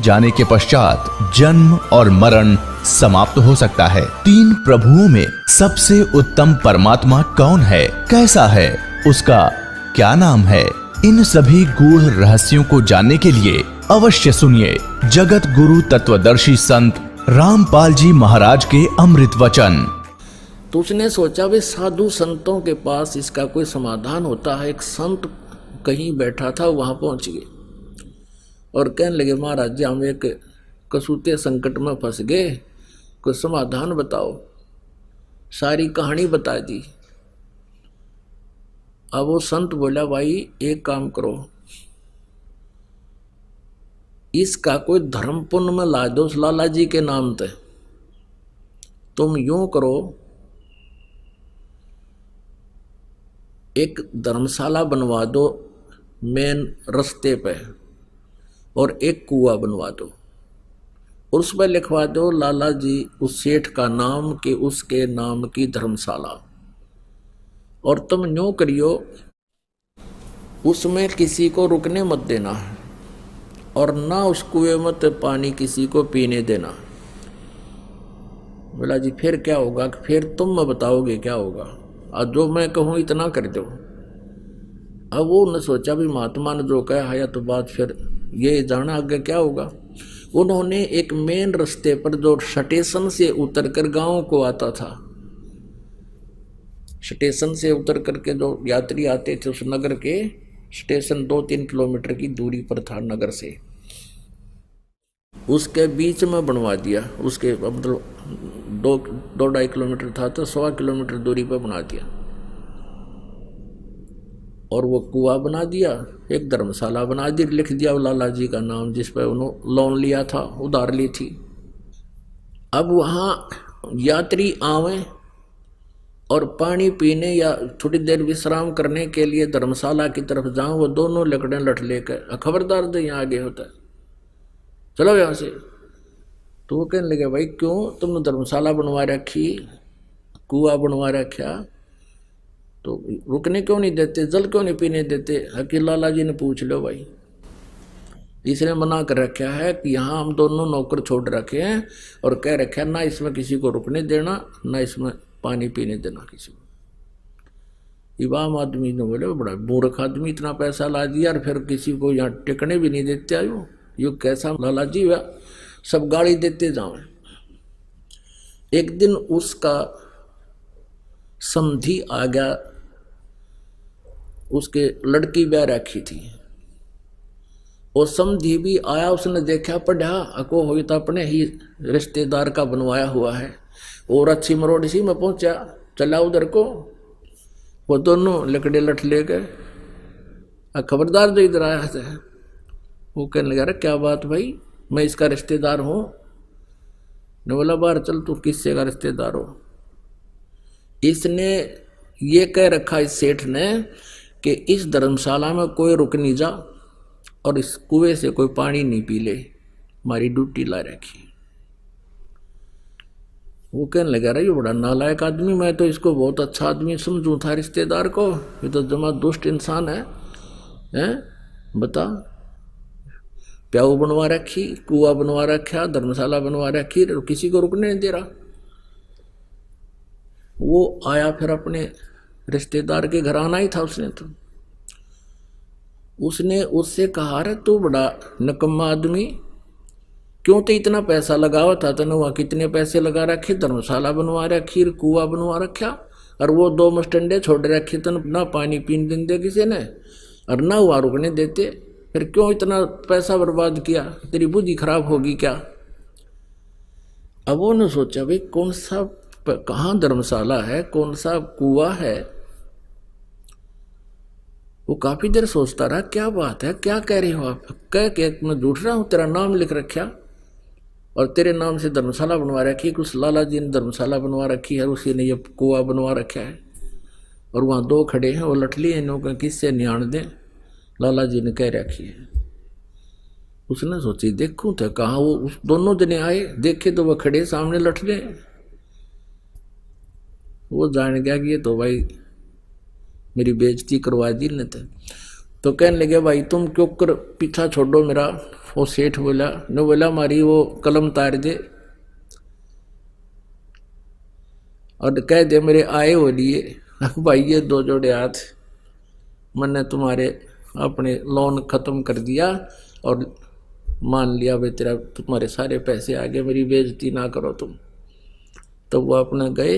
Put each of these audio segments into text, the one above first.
जाने के पश्चात जन्म और मरण समाप्त हो सकता है। तीन प्रभुओं में सबसे उत्तम परमात्मा कौन है, कैसा है, उसका क्या नाम है? इन सभी गूढ़ रहस्यों को जानने के लिए अवश्य सुनिए जगत गुरु तत्वदर्शी संत रामपाल जी महाराज के अमृत वचन। तो उसने सोचा भाई साधु संतों के पास इसका कोई समाधान होता है। एक संत कहीं बैठा था, वहां पहुंच गए और कहने लगे महाराज जी हम एक कसूते संकट में फंस गए, कोई समाधान बताओ। सारी कहानी बता दी। अब वो संत बोला भाई एक काम करो, इसका कोई धर्म पुण्य में ला दो लाला जी के नाम पे। तुम यूं करो, एक धर्मशाला बनवा दो मेन रास्ते पे और एक कुआं बनवा दो, उस पर लिखवा दो लाला जी उस सेठ का नाम के उसके नाम की धर्मशाला। और तुम यूं करियो, उसमें किसी को रुकने मत देना और ना उस कुएं में पानी किसी को पीने देना। बोला जी फिर क्या होगा? फिर तुम मैं बताओगे क्या होगा, और जो मैं कहूँ इतना कर दो। अब वो ने सोचा भी महात्मा ने जो कहा है तो बात फिर ये जाना आगे क्या होगा। उन्होंने एक मेन रास्ते पर जो स्टेशन से उतर कर गाँव को आता था, स्टेशन से उतर करके जो यात्री आते थे उस नगर के स्टेशन 2-3 किलोमीटर की दूरी पर था नगर से, उसके बीच में बनवा दिया। उसके मतलब 2-2.5 किलोमीटर था तो 1.25 किलोमीटर दूरी पर बना दिया और वो कुआं बना दिया, एक धर्मशाला बना दी, लिख दिया लाला जी का नाम जिस पर उन्होंने लोन लिया था, उधार ली थी। अब वहाँ यात्री आवे और पानी पीने या थोड़ी देर विश्राम करने के लिए धर्मशाला की तरफ जाऊं, वो दोनों लकड़े लठ लेकर खबरदार दे यहाँ आगे होता है, चलो यहाँ से। तो वो कहने लगे भाई क्यों तुमने धर्मशाला बनवा रखी, कुआं बनवा रखा, तो रुकने क्यों नहीं देते, जल क्यों नहीं पीने देते? हकीम लाला जी ने पूछ लो भाई, इसने मना कर रखा है कि यहाँ हम दोनों नौकर छोड़ रखे हैं और कह रखा है ना इसमें किसी को रुकने देना, ना इसमें पानी पीने देना किसी को। इमाम आदमी ने बोले बड़ा मूर्ख आदमी, इतना पैसा ला दिया और फिर किसी को यहाँ टिकने भी नहीं देते। आयो यो कैसा लाला जी हुआ, सब गाड़ी देते जाओ। एक दिन उसका समधी आ गया, उसके लड़की ब्याह रखी थी, और समधी भी आया, उसने देखा पढ़ा अको हो तो अपने ही रिश्तेदार का बनवाया हुआ है, और अच्छी मरोड़ सी में पहुंचा, चला उधर को। वो दोनों लकड़े लठ ले गए, खबरदार जो इधर आया है। वो कहने लगा अरे क्या बात भाई, मैं इसका रिश्तेदार हूँ। ने बोला बाहर चल, तू किससे का रिश्तेदार हो? इसने ये कह रखा इस सेठ ने कि इस धर्मशाला में कोई रुक नहीं जा और इस कुएं से कोई पानी नहीं पी ले, हमारी ड्यूटी ला रखी। वो कहने लगा रहा ये बड़ा नालायक आदमी, मैं तो इसको बहुत अच्छा आदमी समझूं था रिश्तेदार को, ये तो जमा दुष्ट इंसान है, हैं? बता, प्याऊ बनवा रखी, कुआं बनवा रखा, धर्मशाला बनवा रखी, किसी को रुकने नहीं दे रहा। वो आया फिर अपने रिश्तेदार के घर आना ही था उसने, तो उसने उससे कहा रे तू बड़ा नकम्मा आदमी, क्यों तो इतना पैसा लगावा था, तने वहाँ कितने पैसे लगा रखे, धर्मशाला बनवा रखी, कुआं बनवा रखा, और वो 2 मस्टंडे छोड़ रखे, तन ना पानी पीने देते किसी ने और ना वहाँ रुकने देते, फिर क्यों इतना पैसा बर्बाद किया, तेरी बुद्धि खराब होगी क्या? अब वो ने सोचा भाई कौन सा कहाँ धर्मशाला है, कौन सा कुआं है। वो काफी देर सोचता रहा, क्या बात है, क्या कह रहे हो आप? कह के मैं झूठ रहा हूँ, तेरा नाम लिख रखा और तेरे नाम से धर्मशाला बनवा रखी, कुछ लाला जी ने धर्मशाला बनवा रखी है, उसी ने ये कुआं बनवा रखा है, और वहाँ 2 खड़े हैं, वो लठली है, इन्हों किससे नियाण दें, लाला जी ने कह रखी है। उसने सोची देखूं तो कहाँ, वो उस दोनों जने आए, देखे तो वह खड़े सामने लठले। वो जान गया कि ये तो भाई मेरी बेइज्जती करवा दी ने। तो कहने लगे भाई तुम क्यों कर पीछा छोड़ो मेरा, वो सेठ बोला, न बोला हमारी वो कलम तार दे और कह दे मेरे आए हो लिए भाई ये 2 जोड़े हाथ, मैंने तुम्हारे अपने लोन खत्म कर दिया और मान लिया भाई तेरा तुम्हारे सारे पैसे आ गए, मेरी बेइज्जती ना करो तुम। तो वो अपना गए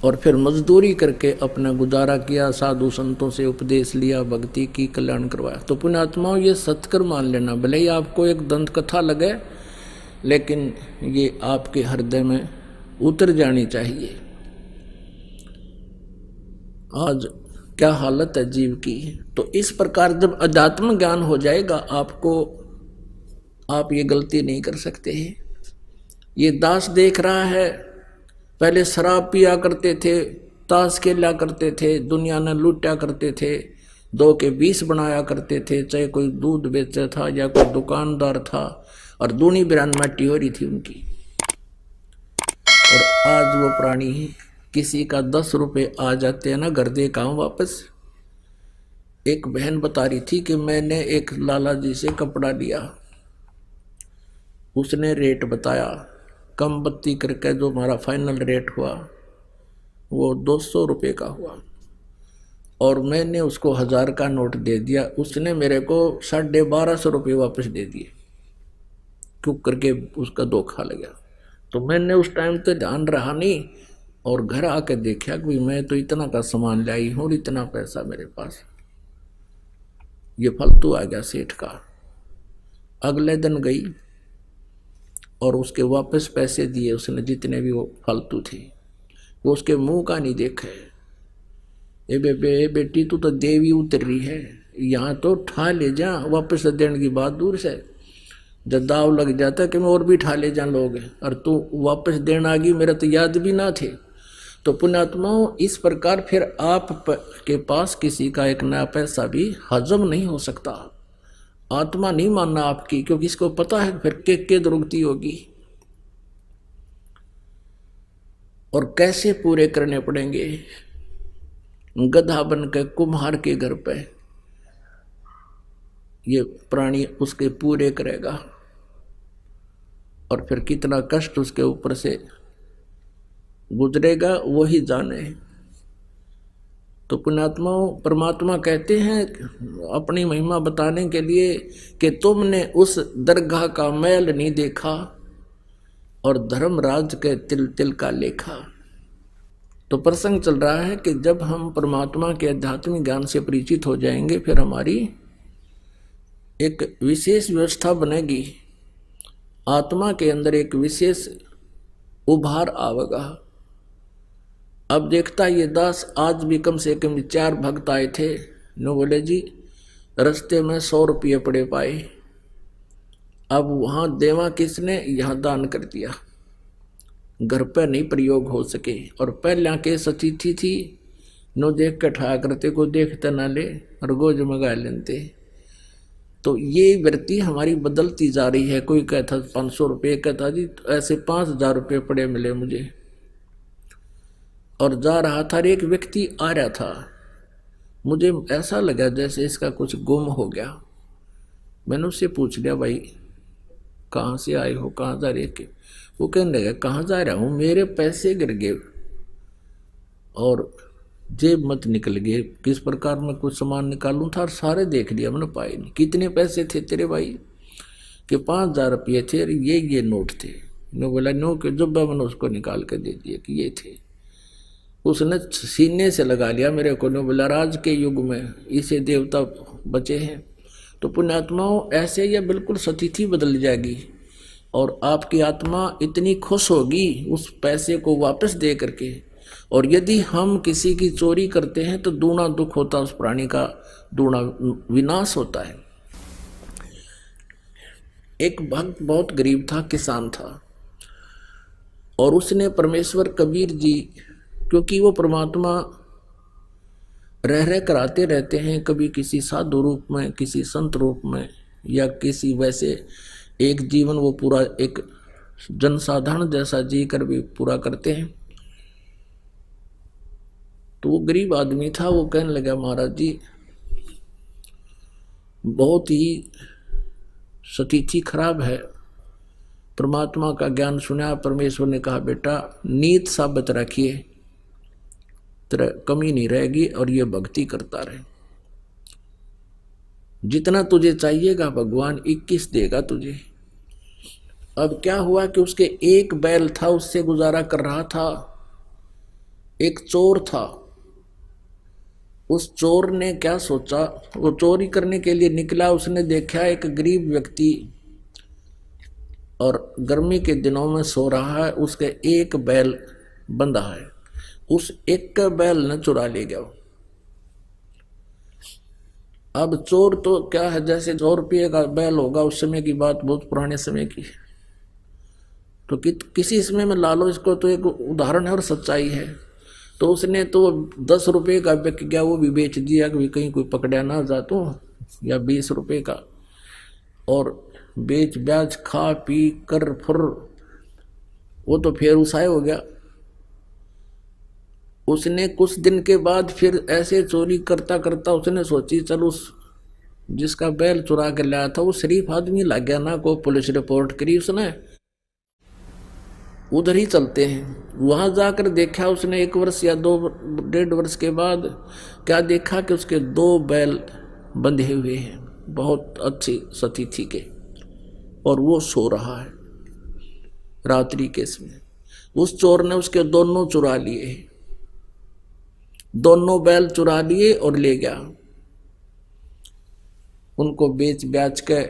और फिर मजदूरी करके अपना गुजारा किया, साधु संतों से उपदेश लिया, भक्ति की, कल्याण करवाया। तो पुण्यात्माओं ये सत्कर मान लेना, भले ही आपको एक दंत कथा लगे लेकिन ये आपके हृदय में उतर जानी चाहिए। आज क्या हालत है जीव की। तो इस प्रकार जब अध्यात्म ज्ञान हो जाएगा आपको, आप ये गलती नहीं कर सकते हैं। ये दास देख रहा है, पहले शराब पिया करते थे, ताश खेला करते थे, दुनिया ने लूटा करते थे, 2 के 20 बनाया करते थे, चाहे कोई दूध बेचा था या कोई दुकानदार था, और दूनी बिरान माटी हो रही थी उनकी। और आज वो प्राणी किसी का 10 रुपये आ जाते हैं ना, घर दे काम वापस। एक बहन बता रही थी कि मैंने एक लाला जी से कपड़ा लिया, उसने रेट बताया, कम बत्ती करके जो हमारा फाइनल रेट हुआ वो 200 रुपये का हुआ, और मैंने उसको 1000 का नोट दे दिया, उसने मेरे को 1250 रुपये वापस दे दिए, क्यों करके उसका धोखा लगा। तो मैंने उस टाइम तो ध्यान रहा नहीं, और घर आके देखा कि मैं तो इतना का सामान लाई हूँ और इतना पैसा मेरे पास, ये फालतू आ गया सेठ का। अगले दिन गई और उसके वापस पैसे दिए उसने, जितने भी वो फालतू थे, वो उसके मुंह का नहीं देखे। ए बेटी तू तो देवी उतर रही है, यहाँ तो ठा ले जा, वापस देने की बात दूर से, जब दाव लग जाता कि मैं और भी ठा ले जा लोग, और तू वापस देना आ गई, मेरा तो याद भी ना थे। तो पुण्यात्माओं इस प्रकार फिर आप के पास किसी का एक नया पैसा भी हजम नहीं हो सकता। आत्मा नहीं मानना आपकी, क्योंकि इसको पता है फिर के दुरुगति होगी और कैसे पूरे करने पड़ेंगे। गधा बन के कुम्हार के घर पे ये प्राणी उसके पूरे करेगा, और फिर कितना कष्ट उसके ऊपर से गुजरेगा वही जाने। तो पुण्यात्माओं परमात्मा कहते हैं अपनी महिमा बताने के लिए कि तुमने उस दरगाह का मैल नहीं देखा और धर्मराज के तिल तिल का लेखा। तो प्रसंग चल रहा है कि जब हम परमात्मा के आध्यात्मिक ज्ञान से परिचित हो जाएंगे, फिर हमारी एक विशेष व्यवस्था बनेगी, आत्मा के अंदर एक विशेष उभार आवेगा। अब देखता ये दास, आज भी कम से कम 4 भक्त आए थे, नो बोले जी रास्ते में 100 रुपये पड़े पाए, अब वहाँ देवा किसने, यहाँ दान कर दिया, घर पर नहीं प्रयोग हो सके। और पहले के सचिथी थी, नो देख के ठा करते, को देखते ना ले और गोज मंगा लेते। तो ये वृत्ति हमारी बदलती जा रही है। कोई कहता 500 रुपये, कहता जी ऐसे 5000 रुपये पड़े मिले मुझे, और जा रहा था, एक व्यक्ति आ रहा था, मुझे ऐसा लगा जैसे इसका कुछ गुम हो गया। मैंने उससे पूछ लिया, भाई कहाँ से आए हो, कहाँ जा रहे के? वो कहने लगा कहाँ जा रहा हूँ, मेरे पैसे गिर गए और जेब मत निकल गए, किस प्रकार मैं कुछ सामान निकालूं था और सारे देख लिया, मैंने पाए नहीं। कितने पैसे थे तेरे भाई? कि 5000 रुपये थे, ये नोट थे। मैं बोला नो के जब मैंने उसको निकाल के दे दिए कि ये थे। उसने सीने से लगा लिया मेरे को, ने बोला राज के युग में इसे देवता बचे हैं। तो पुण्यात्माओं ऐसे यह बिल्कुल स्थिति बदल जाएगी और आपकी आत्मा इतनी खुश होगी उस पैसे को वापस दे करके। और यदि हम किसी की चोरी करते हैं तो दूना दुख होता है, उस प्राणी का दूना विनाश होता है। एक भक्त बहुत गरीब था, किसान था, और उसने परमेश्वर कबीर जी, क्योंकि वो परमात्मा रह कराते रहते हैं, कभी किसी साधु रूप में, किसी संत रूप में, या किसी वैसे एक जीवन वो पूरा एक जनसाधारण जैसा जी कर भी पूरा करते हैं। तो वो गरीब आदमी था, वो कहने लगा महाराज जी बहुत ही स्थिति खराब है। परमात्मा का ज्ञान सुना, परमेश्वर ने कहा बेटा नीत साबित रखिए, तेरा कमी नहीं रहेगी और ये भक्ति करता रहे, जितना तुझे चाहिएगा भगवान 21 देगा तुझे। अब क्या हुआ कि उसके एक बैल था, उससे गुजारा कर रहा था। एक चोर था, उस चोर ने क्या सोचा, वो चोरी करने के लिए निकला, उसने देखा एक गरीब व्यक्ति और गर्मी के दिनों में सो रहा है, उसके एक बैल बंधा है, उस एक का बैल ने चुरा ले गया। अब चोर तो क्या है, जैसे 100 रुपये का बैल होगा, उस समय की बात, बहुत पुराने समय की, तो किसी समय में लालच को तो एक उदाहरण है और सच्चाई है। तो उसने तो 10 रुपये का बिक गया, वो भी बेच दिया कि कहीं कोई पकड़ा ना जा तो, या 20 रुपये का, और बेच ब्याज खा पी कर फुर वो तो फिर उसाए हो गया। उसने कुछ दिन के बाद फिर ऐसे चोरी करता करता उसने सोची चल उस जिसका बैल चुरा के लाया था वो शरीफ आदमी लग गया ना, को पुलिस रिपोर्ट करी उसने, उधर ही चलते हैं। वहां जाकर देखा उसने 1 वर्ष या 2-1.5 वर्ष के बाद क्या देखा कि उसके 2 बैल बंधे हुए हैं बहुत अच्छी स्थिति के, और वो सो रहा है रात्रि के समय। उस चोर ने उसके दोनों चुरा लिए, दोनों बैल चुरा लिए और ले गया। उनको बेच ब्याच के